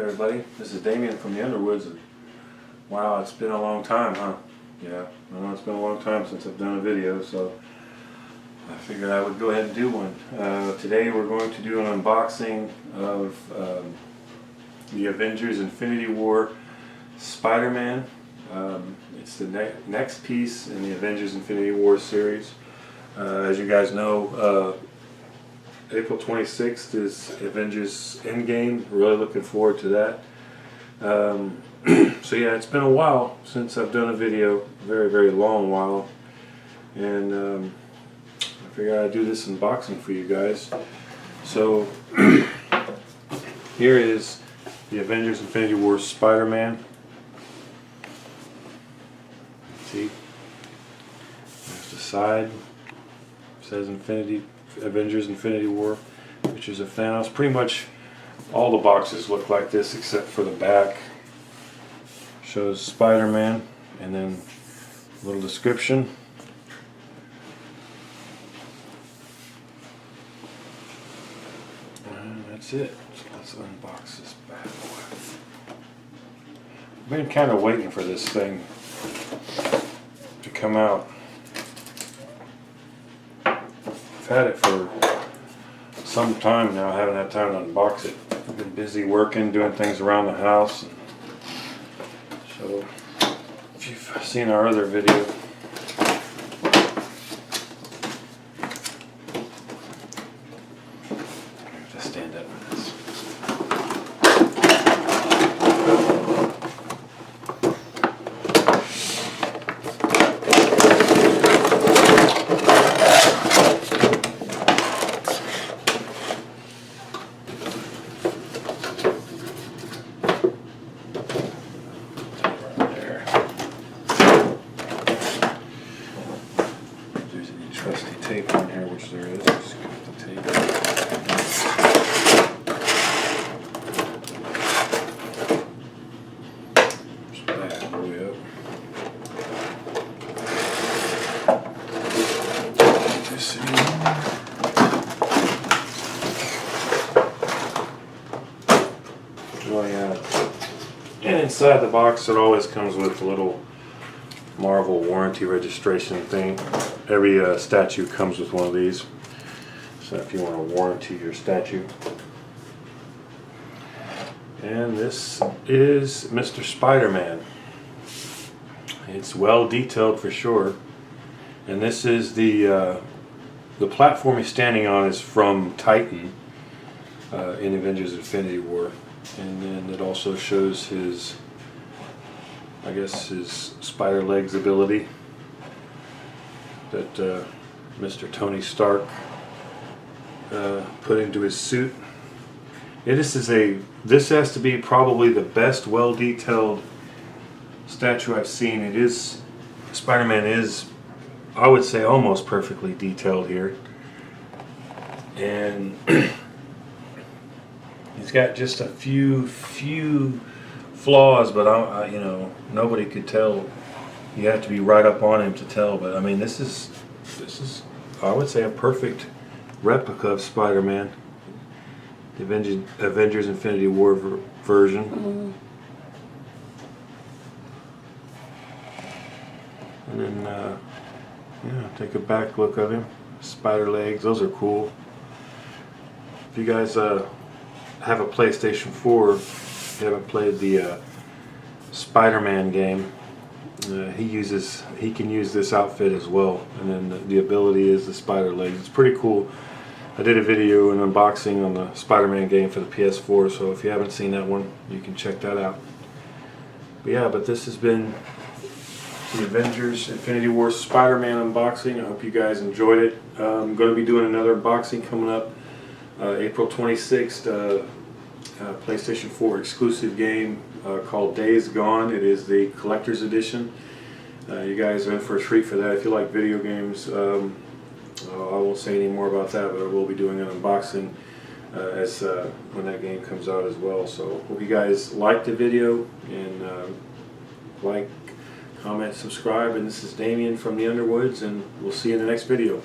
everybody, this is Damien from the Underwoods. And wow, it's been a long time, huh? Yeah, I know it's been a long time since I've done a video, so I figured I would go ahead and do one. Today we're going to do an unboxing of the Avengers Infinity War Spider-Man. It's the next piece in the Avengers Infinity War series. As you guys know, April 26th is Avengers Endgame. Really looking forward to that. So yeah, it's been a while since I've done a video, very long while, and I figured I'd do this unboxing for you guys. So here is the Avengers Infinity War Spider-Man. See, there's the side. It says Avengers Infinity War, pictures of Thanos. Pretty much all the boxes look like this except for the back. Shows Spider-Man and then a little description. And that's it. So let's unbox this bad boy. I've been kind of waiting for this thing to come out. I've had it for some time now. I haven't had time to unbox it. I've been busy working, doing things around the house. So if you've seen our other video, I have to stand up for this. Trusty tape on here, which there is. Just cut the tape. Just back all the way up. Just see. Oh yeah. And inside the box, it always comes with a little Marvel warranty registration thing. Every statue comes with one of these, so if you want to warranty your statue. And this is Mr. Spider-Man. It's well detailed for sure, and this is the platform he's standing on is from Titan in Avengers Infinity War, and then it also shows his, I guess, his spider legs ability that Mr. Tony Stark put into his suit. This has to be probably the best well-detailed statue I've seen. It is, Spider-Man is, I would say, almost perfectly detailed here, and he's got just a few flaws, but you know, nobody could tell. You have to be right up on him to tell, but I mean, this is I would say a perfect replica of Spider-Man, the Avengers Infinity War version. And then yeah, take a back look of him. Spider legs, those are cool. If you guys have a PlayStation 4, if you haven't played the Spider-Man game, he can use this outfit as well, and then the ability is the spider legs. It's pretty cool. I did a video and unboxing on the Spider-Man game for the PS4, so if you haven't seen that one, you can check that out. But yeah, this has been the Avengers Infinity War Spider-Man unboxing. I hope you guys enjoyed it. I'm going to be doing another unboxing coming up April 26th. PlayStation 4 exclusive game called Days Gone. It is the collector's edition. You guys are in for a treat for that. If you like video games, I won't say any more about that, but I will be doing an unboxing as when that game comes out as well. So hope you guys liked the video, and like, comment, subscribe. And this is Damien from the Underwoods, and we'll see you in the next video.